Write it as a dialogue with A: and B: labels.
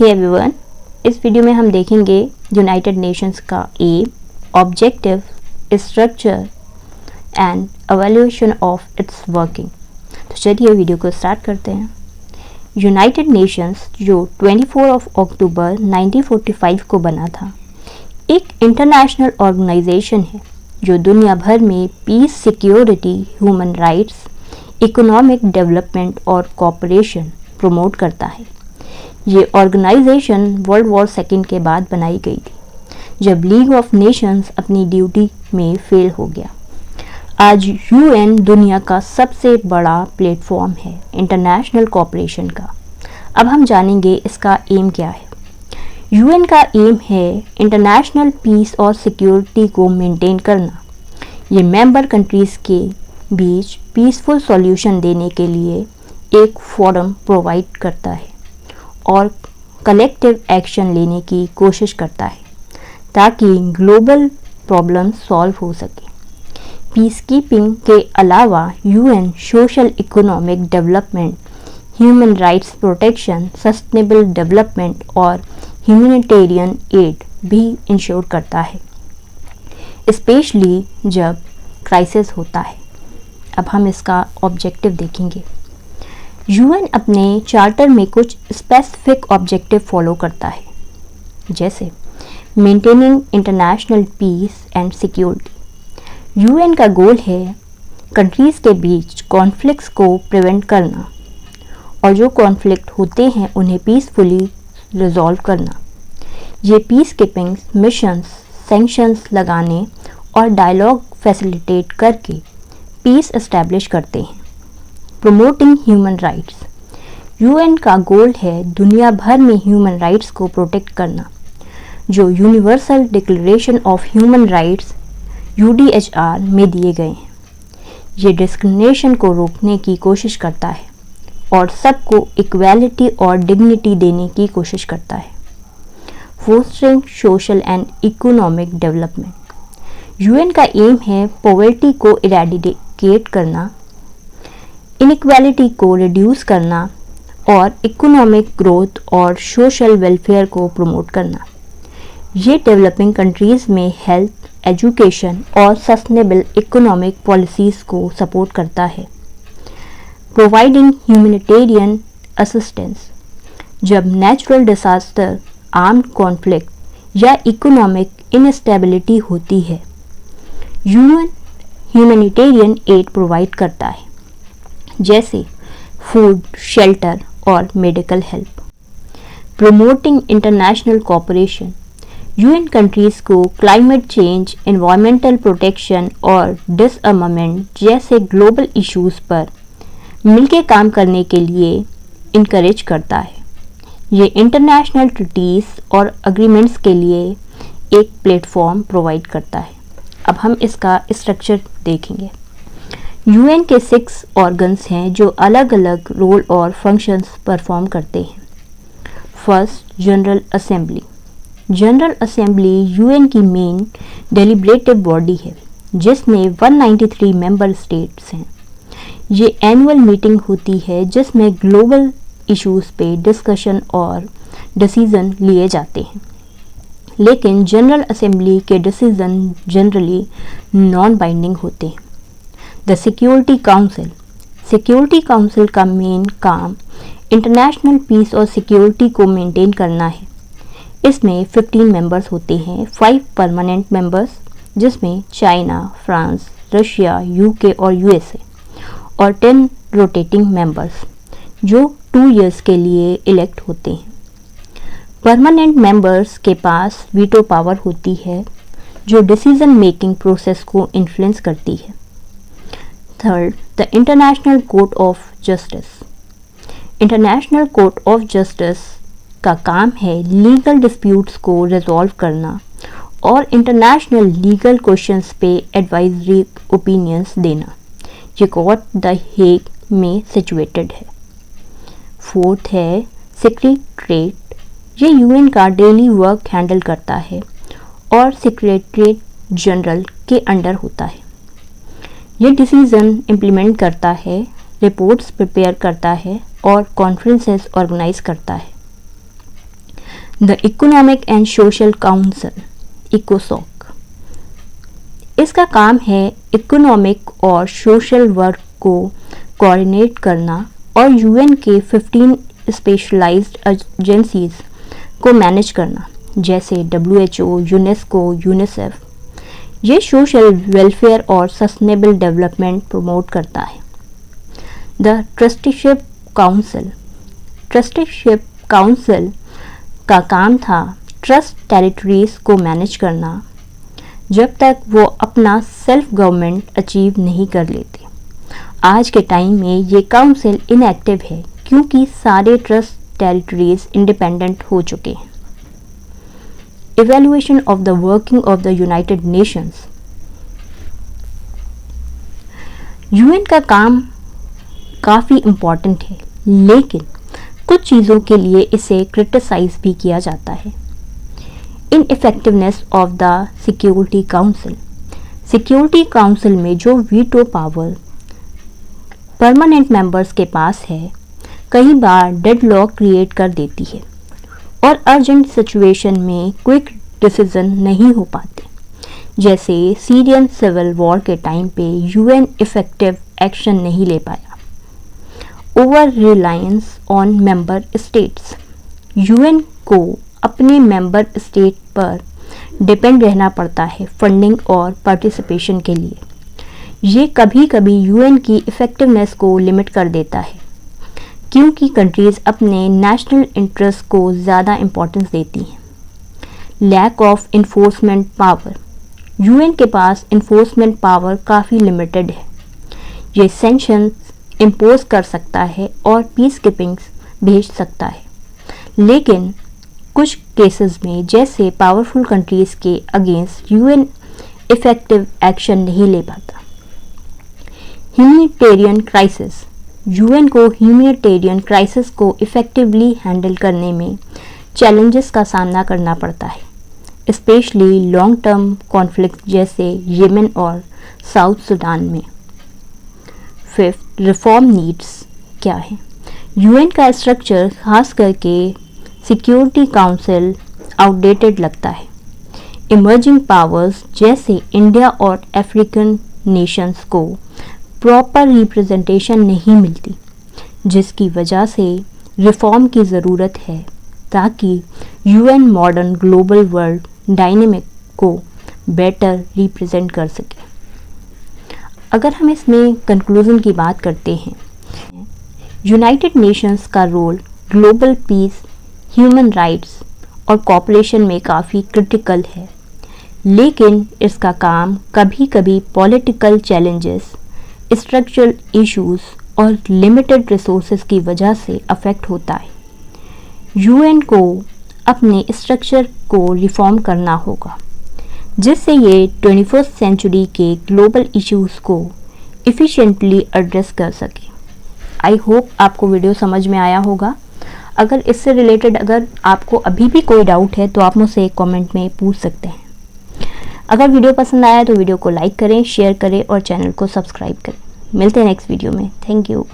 A: Hey everyone, इस video में हम देखेंगे यूनाइटेड नेशंस का aim, objective, structure and evaluation of its working. तो चलिए वीडियो को स्टार्ट करते हैं। यूनाइटेड नेशंस जो 24 अक्टूबर 1945 को बना था, एक इंटरनेशनल ऑर्गेनाइजेशन है जो दुनिया भर में peace, security, human rights, economic development और कोऑपरेशन प्रमोट करता है। ये ऑर्गेनाइजेशन वर्ल्ड वॉर सेकेंड के बाद बनाई गई थी, जब लीग ऑफ नेशंस अपनी ड्यूटी में फेल हो गया। आज यूएन दुनिया का सबसे बड़ा प्लेटफॉर्म है इंटरनेशनल कोऑपरेशन का। अब हम जानेंगे इसका एम क्या है। यूएन का एम है इंटरनेशनल पीस और सिक्योरिटी को मेंटेन करना। ये मेंबर कंट्रीज़ के बीच पीसफुल सॉल्यूशन देने के लिए एक फोरम प्रोवाइड करता है और कलेक्टिव एक्शन लेने की कोशिश करता है ताकि ग्लोबल प्रॉब्लम सॉल्व हो सके। पीस कीपिंग के अलावा UN social economic development, human rights protection, sustainable development और ह्यूमैनिटेरियन एड भी इंश्योर करता है, स्पेशली जब क्राइसिस होता है। अब हम इसका ऑब्जेक्टिव देखेंगे। यूएन अपने चार्टर में कुछ स्पेसिफिक ऑब्जेक्टिव फॉलो करता है, जैसे maintaining international peace and security. UN का गोल है कंट्रीज़ के बीच कॉन्फ्लिक्ट्स को प्रिवेंट करना और जो कॉन्फ्लिक्ट होते हैं उन्हें पीसफुली रिजॉल्व करना। ये पीस कीपिंग मिशंस सैंक्शंस लगाने और डायलॉग फैसिलिटेट करके पीस एस्टैब्लिश करते हैं। Promoting human rights. यूएन का गोल है दुनिया भर में ह्यूमन राइट्स को प्रोटेक्ट करना, जो universal declaration of human rights UDHR में दिए गए हैं। ये डिस्क्रिमिनेशन को रोकने की कोशिश करता है और सबको इक्वालिटी और डिग्निटी देने की कोशिश करता है। Fostering social and economic development. UN का एम है पॉवर्टी को इरेडिकेट करना, इनइक्वालिटी को रिड्यूस करना और इकोनॉमिक ग्रोथ और सोशल वेलफेयर को प्रमोट करना। ये डेवलपिंग कंट्रीज़ में हेल्थ, एजुकेशन और सस्टेनेबल इकोनॉमिक पॉलिसीज़ को सपोर्ट करता है। Providing humanitarian assistance. जब नेचुरल डिसास्टर, आर्म्ड कॉन्फ्लिक्ट या इकोनॉमिक इनस्टेबिलिटी होती है, यूएन ह्यूमैनिटेरियन एड प्रोवाइड करता है, जैसे फूड, शेल्टर और medical help. Promoting international cooperation. UN countries को क्लाइमेट चेंज, एनवायरमेंटल प्रोटेक्शन और डिसआर्मामेंट जैसे ग्लोबल इश्यूज़ पर मिलकर काम करने के लिए इनकरेज करता है। ये इंटरनेशनल ट्रीटीज़ और एग्रीमेंट्स के लिए एक प्लेटफॉर्म प्रोवाइड करता है। अब हम इसका स्ट्रक्चर देखेंगे। यूएन के 6 ऑर्गन्स हैं जो अलग अलग रोल और फंक्शंस परफॉर्म करते हैं। First, general assembly. General assembly UN की मेन डेलिब्रेटिव बॉडी है, जिसमें 193 मेंबर स्टेट्स हैं। ये एनुअल मीटिंग होती है जिसमें ग्लोबल इश्यूज़ पे डिस्कशन और डिसीजन लिए जाते हैं, लेकिन जनरल असेंबली के डिसीजन जनरली नॉन बाइंडिंग होते हैं। The security council. Security council का मेन काम इंटरनेशनल पीस और सिक्योरिटी को मेंटेन करना है। इसमें 15 मेंबर्स होते हैं, 5 परमानेंट मेंबर्स जिसमें चाइना, फ्रांस, रशिया, यूके और यूएसए, और 10 रोटेटिंग मेंबर्स जो 2 इयर्स के लिए इलेक्ट होते हैं। परमानेंट मेंबर्स के पास वीटो पावर होती है जो डिसीजन मेकिंग प्रोसेस को इन्फ्लुएंस करती है। Third, the international court of justice. International court of justice का काम है लीगल डिस्प्यूट्स को रिजॉल्व करना और इंटरनेशनल लीगल क्वेश्चंस पे एडवाइजरी ओपिनियंस देना। ये कोर्ट द हेग में सिचुएटेड है। फोर्थ है सेक्रेटरीट। ये यूएन का डेली वर्क हैंडल करता है और सेक्रेटरीट जनरल के अंडर होता है। ये डिसीज़न इम्प्लीमेंट करता है, रिपोर्ट्स प्रिपेयर करता है और कॉन्फ्रेंसेस ऑर्गेनाइज करता है। The economic and social council, इकोसॉक, इसका काम है इकोनॉमिक और सोशल वर्क को कोऑर्डिनेट करना और यूएन के 15 स्पेशलाइज्ड एजेंसीज को मैनेज करना, जैसे WHO, यूनेस्को, यूनिसेफ। ये सोशल वेलफेयर और सस्टेनेबल डेवलपमेंट प्रमोट करता है। The trusteeship council, trusteeship council का काम था ट्रस्ट टेरिटरीज को मैनेज करना जब तक वो अपना सेल्फ गवर्नमेंट अचीव नहीं कर लेते। आज के टाइम में ये काउंसिल इनएक्टिव है क्योंकि सारे ट्रस्ट टेरिटरीज इंडिपेंडेंट हो चुके हैं। Evaluation of the working of the United Nations, UN का काम काफ़ी इम्पॉर्टेंट है, लेकिन कुछ चीज़ों के लिए इसे क्रिटिसाइज भी किया जाता है। इनइफेक्टिवनेस of the security council, security council में जो वीटो पावर परमानेंट मेंबर्स के पास है, कई बार डेडलॉक क्रिएट कर देती है और अर्जेंट सिचुएशन में क्विक डिसीजन नहीं हो पाते। जैसे सीरियन सिविल वॉर के टाइम पे यूएन इफेक्टिव एक्शन नहीं ले पाया। Over reliance on member states, UN को अपने मेंबर स्टेट पर डिपेंड रहना पड़ता है फंडिंग और पार्टिसिपेशन के लिए। ये कभी कभी यूएन की इफ़ेक्टिवनेस को लिमिट कर देता है क्योंकि कंट्रीज़ अपने नेशनल इंटरेस्ट को ज़्यादा इम्पोर्टेंस देती हैं। Lack of enforcement power, UN के पास इन्फोर्समेंट पावर काफ़ी लिमिटेड है। ये सैंक्शंस इम्पोज कर सकता है और पीस कीपिंग्स भेज सकता है, लेकिन कुछ केसेस में जैसे पावरफुल कंट्रीज़ के अगेंस्ट यूएन इफ़ेक्टिव एक्शन नहीं ले पाता। ह्यूमैनिटेरियन क्राइसिस, यूएन को ह्यूमैनिटेरियन क्राइसिस को इफ़ेक्टिवली हैंडल करने में चैलेंजेस का सामना करना पड़ता है, स्पेशली लॉन्ग टर्म कॉन्फ्लिक्ट जैसे येमेन और साउथ सूडान में। फिफ्थ, रिफॉर्म नीड्स क्या है? यूएन का स्ट्रक्चर खास करके सिक्योरिटी काउंसिल आउटडेटेड लगता है। इमर्जिंग पावर्स जैसे इंडिया और अफ्रीकन नेशंस को प्रॉपर रिप्रेजेंटेशन नहीं मिलती, जिसकी वजह से रिफॉर्म की ज़रूरत है ताकि UN modern global world dynamic को बेटर रिप्रेजेंट कर सके। अगर हम इसमें कंक्लूजन की बात करते हैं, यूनाइटेड नेशंस का role global peace, human rights और कॉपरेशन में काफ़ी क्रिटिकल है, लेकिन इसका काम कभी कभी पॉलिटिकल चैलेंजेस, स्ट्रक्चरल इश्यूज और लिमिटेड रिसोर्सेज की वजह से अफेक्ट होता है। यूएन को अपने स्ट्रक्चर को रिफॉर्म करना होगा जिससे ये 21st सेंचुरी के ग्लोबल इश्यूज को इफ़िशिएंटली एड्रेस कर सके। आई होप आपको वीडियो समझ में आया होगा। अगर इससे रिलेटेड अगर आपको अभी भी कोई डाउट है तो आप मुझसे कमेंट में पूछ सकते हैं। अगर वीडियो पसंद आया तो वीडियो को लाइक करें, शेयर करें और चैनल को सब्सक्राइब करें। मिलते हैं नेक्स्ट वीडियो में। Thank you.